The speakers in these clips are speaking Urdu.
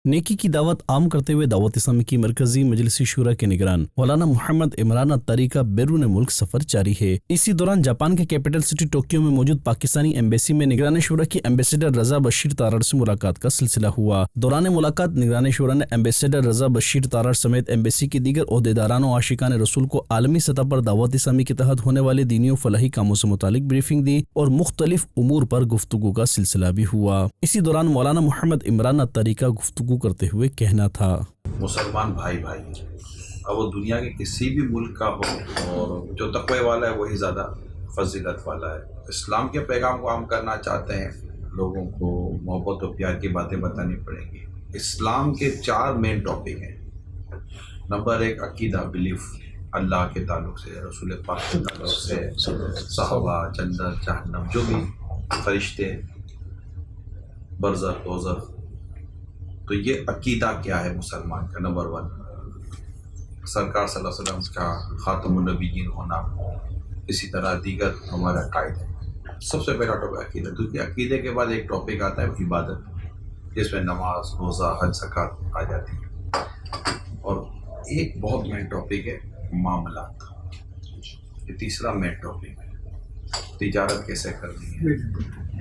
نیکی کی دعوت عام کرتے ہوئے دعوت اسلامی کی مرکزی مجلس شورا کے نگران مولانا محمد عمران الطری کا بیرون ملک سفر جاری ہے۔ اسی دوران جاپان کے کیپٹل سٹی ٹوکیو میں موجود پاکستانی ایمبیسی میں نگران شورا کی ایمبیسیڈر رضا بشیر تارڑ سے ملاقات کا سلسلہ ہوا۔ دوران ملاقات نگران شورا نے ایمبیسیڈر رضا بشیر تارڑ سمیت ایمبیسی کے دیگر عہدیداران و عاشقان رسول کو عالمی سطح پر دعوت اسلامی کے تحت ہونے والے دینی و فلاحی کاموں سے متعلق بریفنگ دی اور مختلف امور پر گفتگو کا سلسلہ بھی ہوا۔ اسی دوران مولانا محمد عمران الطری کا گفتگو کرتے ہوئے کہنا تھا، مسلمان بھائی بھائی ہیں، اب وہ دنیا کے کسی بھی ملک کا ہو، اور جو تقوی والا ہے وہی زیادہ فضیلت والا ہے۔ اسلام کے پیغام کو عام کرنا چاہتے ہیں، لوگوں کو محبت و پیار کی باتیں بتانی پڑیں گی۔ اسلام کے 4 مین ٹاپک ہیں۔ نمبر 1 عقیدہ، بلیف، اللہ کے تعلق سے، رسول پاک کے تعلق سے، صحابہ، جنت، جہنم، جو بھی فرشتے، برزخ، دوزخ۔ تو یہ عقیدہ کیا ہے مسلمان کا؟ نمبر 1 سرکار صلی اللہ علیہ وسلم کا خاتم النبیین ہونا، اسی طرح دیگر ہمارا عقائد ہے۔ سب سے پہلا ٹاپک عقیدہ، کیونکہ عقیدے کے بعد ایک ٹاپک آتا ہے عبادت، جس میں نماز، روزہ، حج، زکوٰۃ آ جاتی ہے۔ اور ایک بہت مین ٹاپک ہے معاملات، یہ تیسرا مین ٹاپک ہے۔ تجارت کیسے کرنی ہے،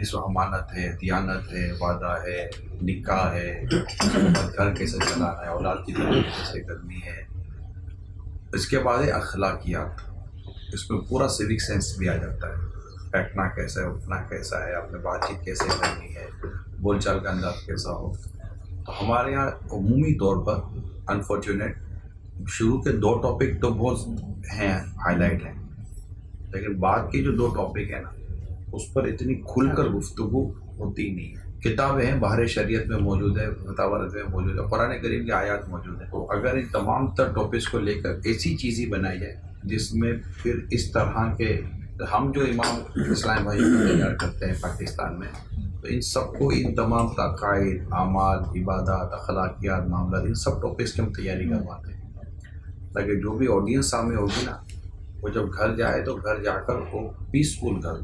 اس میں امانت ہے، دیانت ہے، وعدہ ہے، نکاح ہے، گھر کیسے چلانا ہے، اولاد کی تربیت کیسے کرنی ہے۔ اس کے بعد ہے اخلاقیات، اس میں پورا سیوک سینس بھی آ جاتا ہے، بیٹھنا کیسا ہے، اٹھنا کیسا ہے، اپنے بات چیت کیسے کرنی ہے، بول چال کا انداز کیسا ہو۔ تو ہمارے یہاں عمومی طور پر انفارچونیٹ شروع کے 2 ٹاپک تو بہت ہیں، ہائی لائٹ ہیں، لیکن بعد کے جو 2 ٹاپک ہیں نا، اس پر اتنی کھل کر گفتگو ہوتی نہیں ہے۔ کتابیں ہیں، بحر شریعت میں موجود ہے، فتاوی رضویہ میں موجود ہے، قرآن کریم کی آیات موجود ہیں۔ تو اگر ان تمام تر ٹاپکس کو لے کر ایسی چیزیں بنائی جائے جس میں پھر اس طرح کے ہم جو امام اسلام بھائی کو تیار کرتے ہیں پاکستان میں، تو ان سب کو ان تمام عقائد، اعمال، عبادات، اخلاقیات، معاملات، ان سب ٹاپکس کی ہم تیاری کرواتے ہیں، تاکہ جو بھی آڈینس سامنے ہوگی نا، وہ جب گھر جائے تو گھر جا کر وہ پیسفل گھر